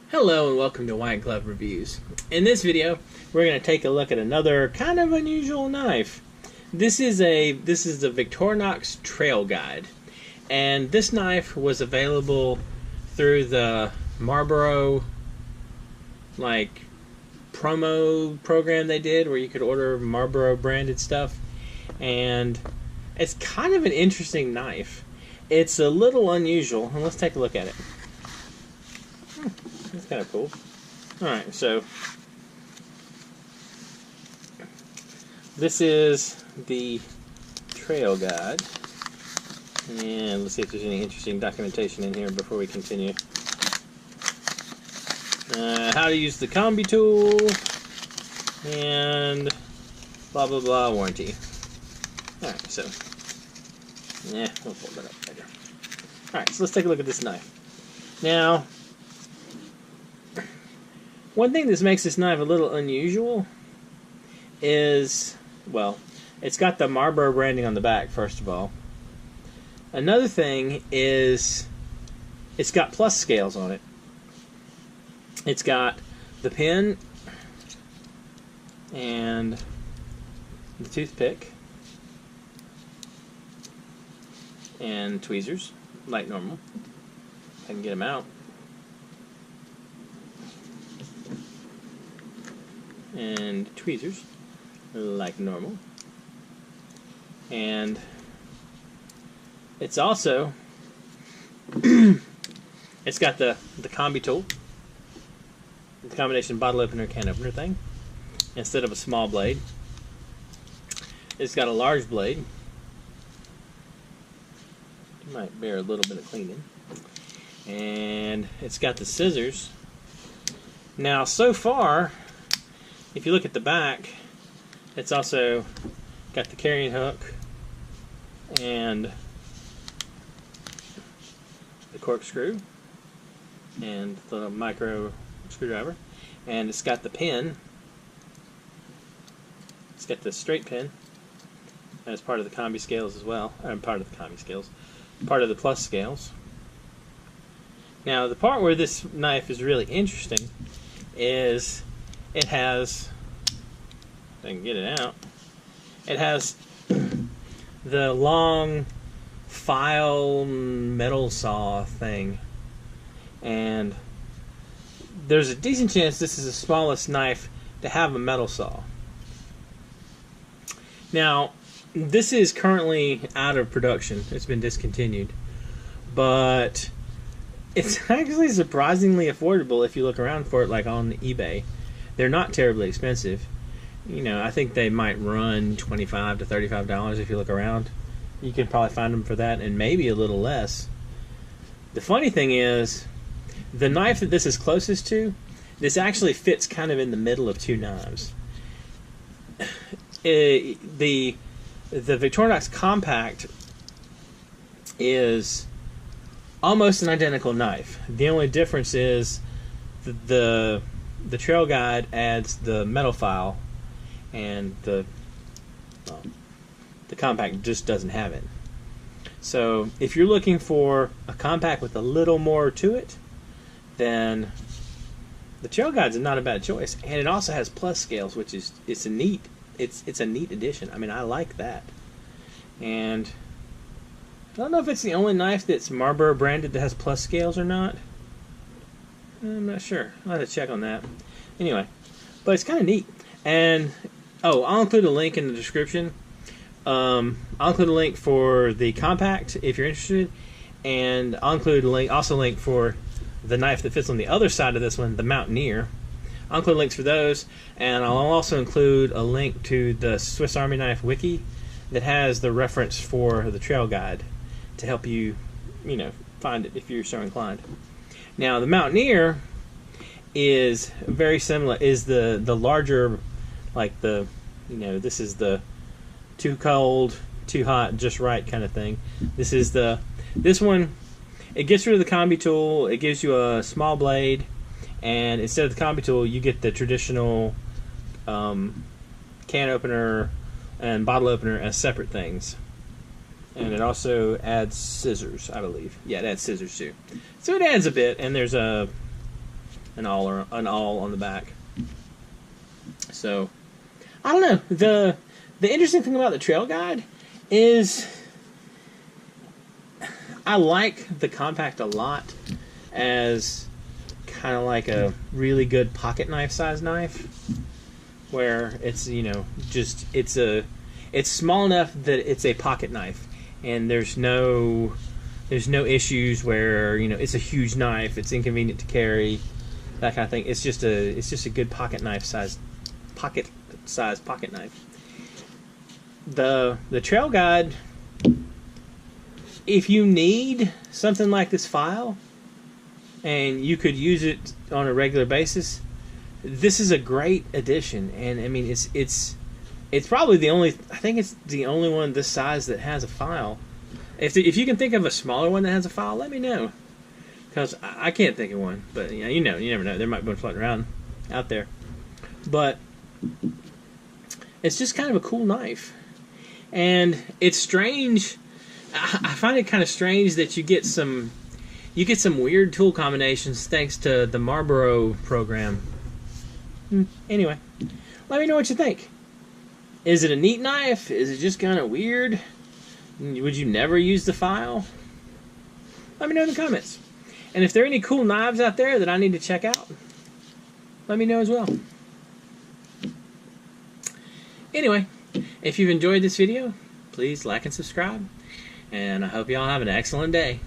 Hello and welcome to White Glove Reviews. In this video, we're going to take a look at another kind of unusual knife. This is the Victorinox Trail Guide, and this knife was available through the Marlboro promo program they did, where you could order Marlboro branded stuff, and it's kind of an interesting knife. It's a little unusual, and let's take a look at it. That's kind of cool. Alright, so this is the trail guide, and let's see if there's any interesting documentation in here before we continue. How to use the combi tool, and blah blah blah warranty. Alright, so we'll pull that up later. Alright, so let's take a look at this knife. Now, one thing that makes this knife a little unusual is, well, it's got the Marlboro branding on the back, first of all. Another thing is it's got plus scales on it. It's got the pin and the toothpick and tweezers, like normal. I can get them out. And tweezers, like normal. And it's also it's got the combi tool, the combination bottle opener can opener thing. Instead of a small blade, it's got a large blade. It might bear a little bit of cleaning. And it's got the scissors. Now, so far, if you look at the back, it's also got the carrying hook and the corkscrew and the micro screwdriver, and it's got the pin. It's got the straight pin as part of the combi scales as well, part of the plus scales. Now, the part where this knife is really interesting is it has, if I can get it out, it has the long file metal saw thing, and there's a decent chance this is the smallest knife to have a metal saw. Now, this is currently out of production. It's been discontinued, but it's actually surprisingly affordable if you look around for it, like on eBay. They're not terribly expensive. You know, I think they might run $25 to $35 if you look around. You can probably find them for that, and maybe a little less. The funny thing is, the knife that this is closest to, this actually fits kind of in the middle of two knives. The Victorinox Compact is almost an identical knife. The only difference is the Trail Guide adds the metal file, and the Compact just doesn't have it. So if you're looking for a Compact with a little more to it, then the Trail Guide's not a bad choice. And it also has plus scales, which is it's a neat addition. I mean, I like that. And I don't know if it's the only knife that's Marlboro branded that has plus scales or not. I'm not sure. I'll have to check on that. Anyway, but it's kind of neat. And, I'll include a link in the description. I'll include a link for the Compact if you're interested. And I'll include a link for the knife that fits on the other side of this one, the Mountaineer. I'll include links for those. And I'll also include a link to the Swiss Army Knife Wiki that has the reference for the Trail Guide to help you, find it if you're so inclined. Now, the Mountaineer is very similar, is the larger, like this is the too cold, too hot, just right kind of thing. This one, it gets rid of the combi tool, it gives you a small blade, and instead of the combi tool, you get the traditional can opener and bottle opener as separate things. And it also adds scissors, I believe. Yeah, it adds scissors too. So it adds a bit, and there's a an awl on the back. So I don't know. The interesting thing about the trail guide is I like the compact a lot as kind of like a really good pocket knife size knife, where it's, you know, just it's small enough that it's a pocket knife, and there's no issues where, you know, it's a huge knife, it's inconvenient to carry, that kind of thing. It's just a good pocket knife pocket knife. The trail guide, if you need something like this file and you could use it on a regular basis, this is a great addition. And I mean, it's probably the only, I think it's the only one this size that has a file. If you can think of a smaller one that has a file, let me know, because I can't think of one. But you never know. There might be one floating around out there. But it's just kind of a cool knife, and it's strange. I find it kind of strange that you get some weird tool combinations thanks to the Marlboro program. Anyway, let me know what you think. Is it a neat knife? Is it just kind of weird? Would you never use the file? Let me know in the comments. And if there are any cool knives out there that I need to check out, let me know as well. Anyway, if you've enjoyed this video, please like and subscribe. And I hope y'all have an excellent day.